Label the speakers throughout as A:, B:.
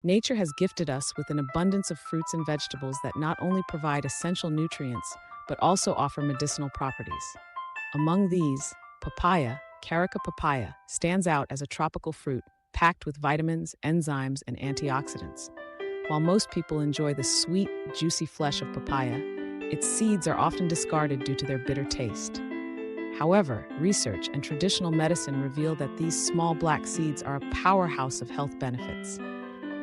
A: Nature has gifted us with an abundance of fruits and vegetables that not only provide essential nutrients, but also offer medicinal properties. Among these, papaya, Carica papaya, stands out as a tropical fruit packed with vitamins, enzymes, and antioxidants. While most people enjoy the sweet, juicy flesh of papaya, its seeds are often discarded due to their bitter taste. However, research and traditional medicine reveal that these small black seeds are a powerhouse of health benefits.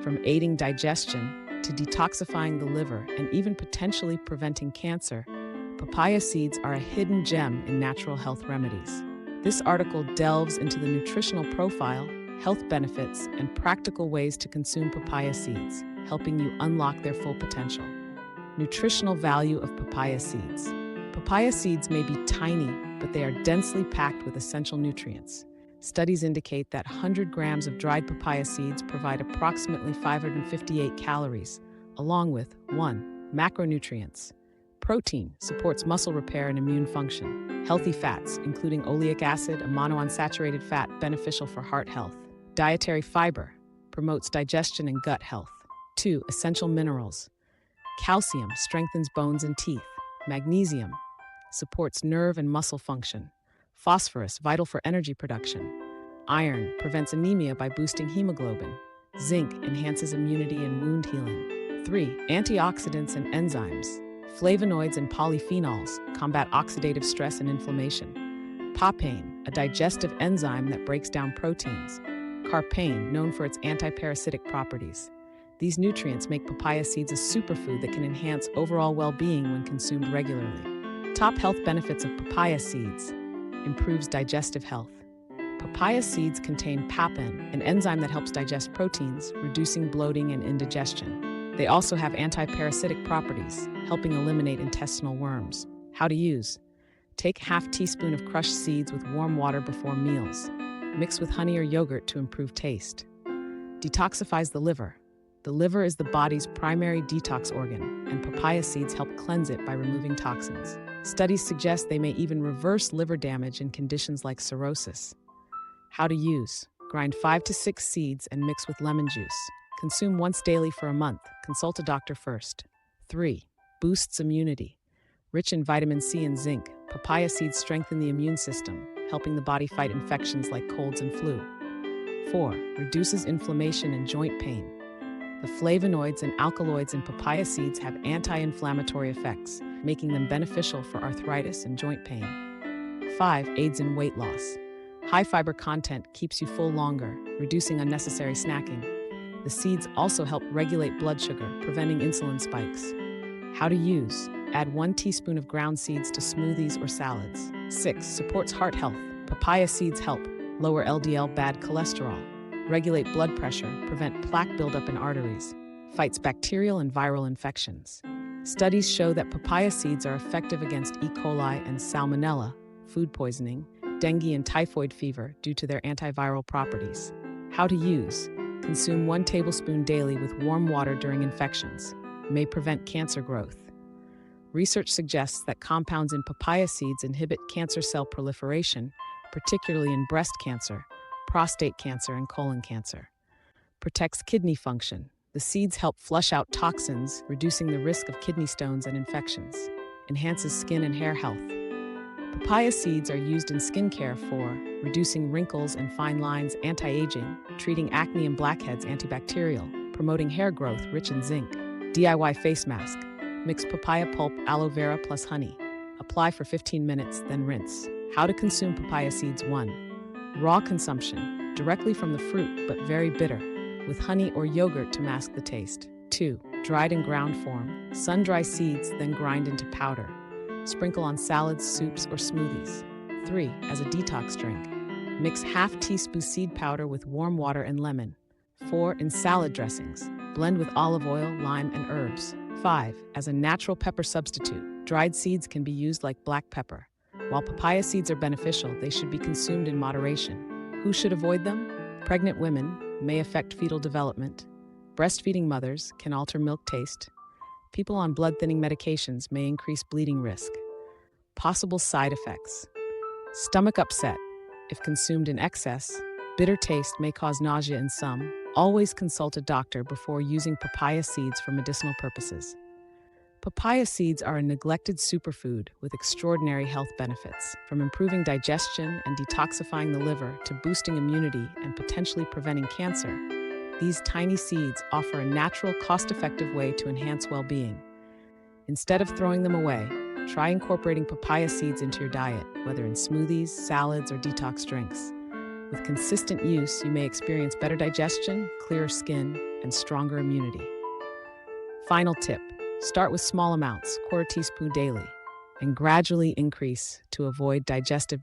A: From aiding digestion to detoxifying the liver and even potentially preventing cancer, papaya seeds are a hidden gem in natural health remedies. This article delves into the nutritional profile, health benefits, and practical ways to consume papaya seeds, helping you unlock their full potential. Nutritional value of papaya seeds. Papaya seeds may be tiny, but they are densely packed with essential nutrients. Studies indicate that 100 grams of dried papaya seeds provide approximately 558 calories, along with 1. Macronutrients. Protein supports muscle repair and immune function. Healthy fats, including oleic acid, a monounsaturated fat beneficial for heart health. Dietary fiber promotes digestion and gut health. 2. Essential minerals. Calcium strengthens bones and teeth. Magnesium supports nerve and muscle function. Phosphorus, vital for energy production. Iron prevents anemia by boosting hemoglobin. Zinc enhances immunity and wound healing. 3. Antioxidants and enzymes. Flavonoids and polyphenols combat oxidative stress and inflammation. Papain, a digestive enzyme that breaks down proteins. Carpain, known for its anti-parasitic properties. These nutrients make papaya seeds a superfood that can enhance overall well-being when consumed regularly. Top health benefits of papaya seeds. Improves digestive health. Papaya seeds contain papain, an enzyme that helps digest proteins, reducing bloating and indigestion. They also have anti-parasitic properties, helping eliminate intestinal worms. How to use. Take half teaspoon of crushed seeds with warm water before meals. Mix with honey or yogurt to improve taste. Detoxifies the liver. The liver is the body's primary detox organ, and papaya seeds help cleanse it by removing toxins. Studies suggest they may even reverse liver damage in conditions like cirrhosis. How to use. Grind 5 to 6 seeds and mix with lemon juice. Consume once daily for a month. Consult a doctor first. 3. Boosts immunity. Rich in vitamin C and zinc, papaya seeds strengthen the immune system, helping the body fight infections like colds and flu. 4. Reduces inflammation and joint pain. The flavonoids and alkaloids in papaya seeds have anti-inflammatory effects, making them beneficial for arthritis and joint pain. 5. Aids in weight loss. High fiber content keeps you full longer, reducing unnecessary snacking. The seeds also help regulate blood sugar, preventing insulin spikes. How to use. Add 1 teaspoon of ground seeds to smoothies or salads. 6. Supports heart health. Papaya seeds help lower LDL bad cholesterol, regulate blood pressure, prevent plaque buildup in arteries, fights bacterial and viral infections. Studies show that papaya seeds are effective against E. coli and salmonella, food poisoning, dengue and typhoid fever due to their antiviral properties. How to use. Consume 1 tablespoon daily with warm water during infections. May prevent cancer growth. Research suggests that compounds in papaya seeds inhibit cancer cell proliferation, particularly in breast cancer, prostate cancer, and colon cancer. Protects kidney function. The seeds help flush out toxins, reducing the risk of kidney stones and infections. Enhances skin and hair health. Papaya seeds are used in skincare for reducing wrinkles and fine lines, anti-aging, treating acne and blackheads, antibacterial, promoting hair growth rich in zinc. DIY face mask. Mix papaya pulp, aloe vera plus honey. Apply for 15 minutes, then rinse. How to consume papaya seeds. 1. Raw consumption, directly from the fruit but very bitter, with honey or yogurt to mask the taste. 2. Dried and ground form. Sun-dry seeds, then grind into powder. Sprinkle on salads, soups, or smoothies. 3. As a detox drink. Mix half teaspoon seed powder with warm water and lemon. 4. In salad dressings. Blend with olive oil, lime, and herbs. 5. As a natural pepper substitute. Dried seeds can be used like black pepper. While papaya seeds are beneficial, they should be consumed in moderation. Who should avoid them? Pregnant women may affect fetal development. Breastfeeding mothers can alter milk taste. People on blood-thinning medications may increase bleeding risk. Possible side effects. Stomach upset. If consumed in excess, bitter taste may cause nausea in some, Always consult a doctor before using papaya seeds for medicinal purposes. Papaya seeds are a neglected superfood with extraordinary health benefits, from improving digestion and detoxifying the liver to boosting immunity and potentially preventing cancer. These tiny seeds offer a natural, cost-effective way to enhance well-being. Instead of throwing them away, try incorporating papaya seeds into your diet, whether in smoothies, salads, or detox drinks. With consistent use, you may experience better digestion, clearer skin, and stronger immunity. Final tip: start with small amounts, quarter teaspoon daily, and gradually increase to avoid digestive